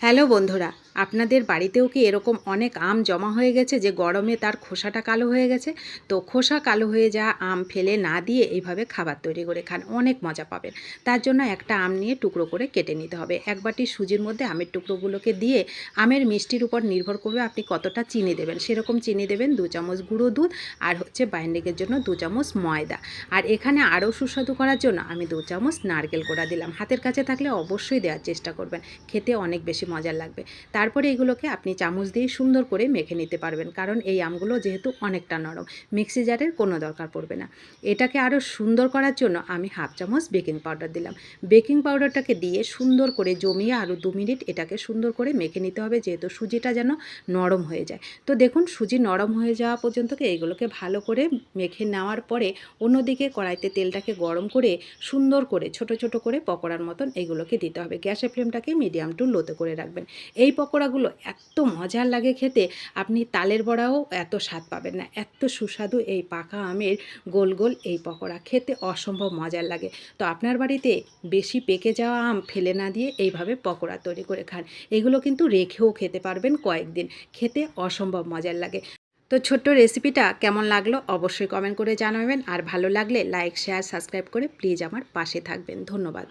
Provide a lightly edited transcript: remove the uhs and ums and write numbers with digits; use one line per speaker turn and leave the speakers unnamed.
Hello বন্ধুরা, আপনাদের বাড়িতেও কি এরকম অনেক আম জমা হয়ে গেছে যে গরমে তার খোসাটা কালো হয়ে গেছে? তো খোসা কালো হয়ে যাওয়া আম ফেলে না দিয়ে এইভাবে খাবার তৈরি করে খান, অনেক মজা পাবেন। তার জন্য একটা আম নিয়ে টুকরো করে কেটে নিতে হবে। এক বাটি সুজির মধ্যে আমের টুকরোগুলোকে দিয়ে আমের মিষ্টির উপর নির্ভর করবে আপনি কতটা চিনি দেবেন। সেরকম চিনি দেবেন 2 চামচ গুঁড়ো দুধ আর বাইন্ডিংয়ের জন্য 2 চামচ ময়দা। আর এখানে আরও সুস্বাদু করার জন্য আমি 2 চামচ নারকেল কোড়া দিলাম। হাতের কাছে থাকলে অবশ্যই দেওয়ার চেষ্টা করবেন, খেতে অনেক বেশি মজার লাগবে। তারপরে এগুলোকে আপনি চামচ দিয়ে সুন্দর করে মেখে নিতে পারবেন, কারণ এই আমগুলো যেহেতু অনেকটা নরম, মিক্সি জারের কোনো দরকার পড়বে না। এটাকে আরও সুন্দর করার জন্য আমি হাফ চামচ বেকিং পাউডার দিলাম। বেকিং পাউডারটাকে দিয়ে সুন্দর করে জমিয়ে আরও 2 মিনিট এটাকে সুন্দর করে মেখে নিতে হবে, যেহেতু সুজিটা যেন নরম হয়ে যায়। তো দেখুন, সুজি নরম হয়ে যাওয়া পর্যন্ত এইগুলোকে ভালো করে মেখে নেওয়ার পরে অন্যদিকে কড়াইতে তেলটাকে গরম করে সুন্দর করে ছোট ছোট করে পকোড়ার মতন এইগুলোকে দিতে হবে। গ্যাসের ফ্লেমটাকে মিডিয়াম টু লোতে করে রাখবেন। এই পকোড়াগুলো এত মজার লাগে খেতে, আপনি তালের বড়াও এত স্বাদ পাবেন না। এত সুস্বাদু এই পাকা আমের গোল গোল এই পকোড়া, খেতে অসম্ভব মজার লাগে। তো আপনার বাড়িতে বেশি পেকে যাওয়া আম ফেলে না দিয়ে এইভাবে পকোড়া তৈরি করে খান। এগুলো কিন্তু রেখেও খেতে পারবেন কয়েকদিন, খেতে অসম্ভব মজার লাগে। তো ছোট্ট রেসিপিটা কেমন লাগলো অবশ্যই কমেন্ট করে জানাবেন, আর ভালো লাগলে লাইক, শেয়ার, সাবস্ক্রাইব করে প্লিজ আমার পাশে থাকবেন। ধন্যবাদ।